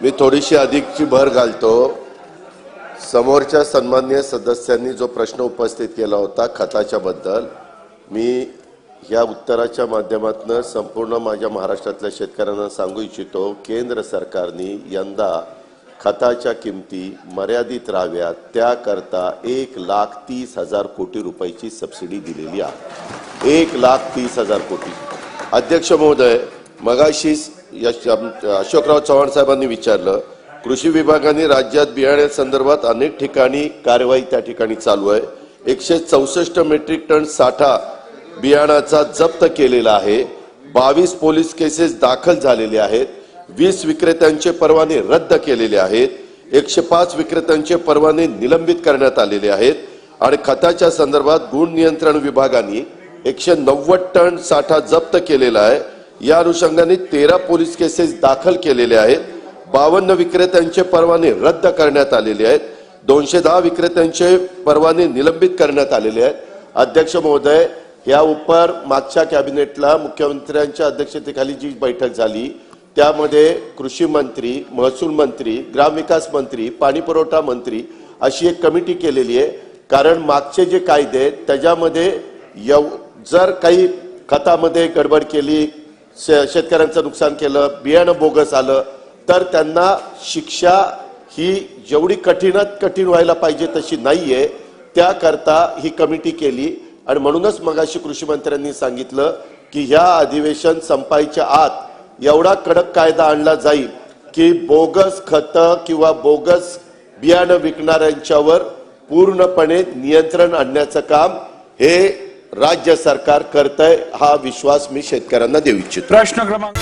मी थोडीशी अधिकची भर घालतो। समोरच्या सन्माननीय सदस्यांनी जो प्रश्न उपस्थित केला होता खताच्या बद्दल, मी या उत्तराच्या माध्यमातून संपूर्ण माझ्या महाराष्ट्रातल्या शेतकऱ्यांना सांगू इच्छितो, केंद्र सरकारने यंदा खताच्या किमती मर्यादित राहाव्यात त्याकरता 1,30,000 कोटी रुपयाची सबसिडी दिलेली आहे। 1,30,000 कोटी। अध्यक्ष महोदय, मगाशी अशोकराव चव्हाण साहेबांनी विचारलं, कृषी विभागाने राज्यात बियाणे संदर्भात अनेक ठिकाणी कारवाई त्या ठिकाणी चालू आहे। 164 मेट्रिक टन साठा बियाणाचा जप्त केलेला आहे। 22 पोलीस केसेस दाखल झालेले आहेत। 20 विक्रेत्यांचे परवाने रद्द केलेले आहेत। 105 विक्रेत्यांचे परवाने निलंबित करण्यात आलेले आहेत आणि खताच्या संदर्भात गुण नियंत्रण विभागाने 190 टन साठा जप्त केलेला आहे। या अनुषंगाने 13 पोलीस केसेस दाखल केलेले आहेत। 52 विक्रेत्यांचे परवाने रद्द करण्यात आलेले आहेत। 210 विक्रेत्यांचे परवाने निलंबित करण्यात आलेले आहेत। अध्यक्ष महोदय, या उपर मागच्या कॅबिनेटला मुख्यमंत्र्यांच्या अध्यक्षतेखाली जी बैठक झाली त्यामध्ये कृषी मंत्री, महसूल मंत्री, ग्रामविकास मंत्री, पाणी पुरवठा मंत्री अशी एक कमिटी केलेली आहे। कारण मागचे जे कायदे आहेत त्याच्यामध्ये जर काही खतामध्ये गडबड केली, शेतकऱ्यांचं नुकसान केलं, बियाणं बोगस आलं तर त्यांना शिक्षा ही जेवढी कठीणात कठीण व्हायला पाहिजे तशी नाहीये। त्याकरता ही कमिटी केली आणि म्हणूनच मगाशी कृषी मंत्र्यांनी सांगितलं की ह्या अधिवेशन संपायच्या आत एवढा कडक कायदा आणला जाईल की बोगस खतं किंवा बोगस बियाणं विकणाऱ्यांच्यावर पूर्णपणे नियंत्रण आणण्याचं काम हे राज्य सरकार करतंय, हा विश्वास मी शेतकऱ्यांना देऊ इच्छितो। प्रश्न क्रमांक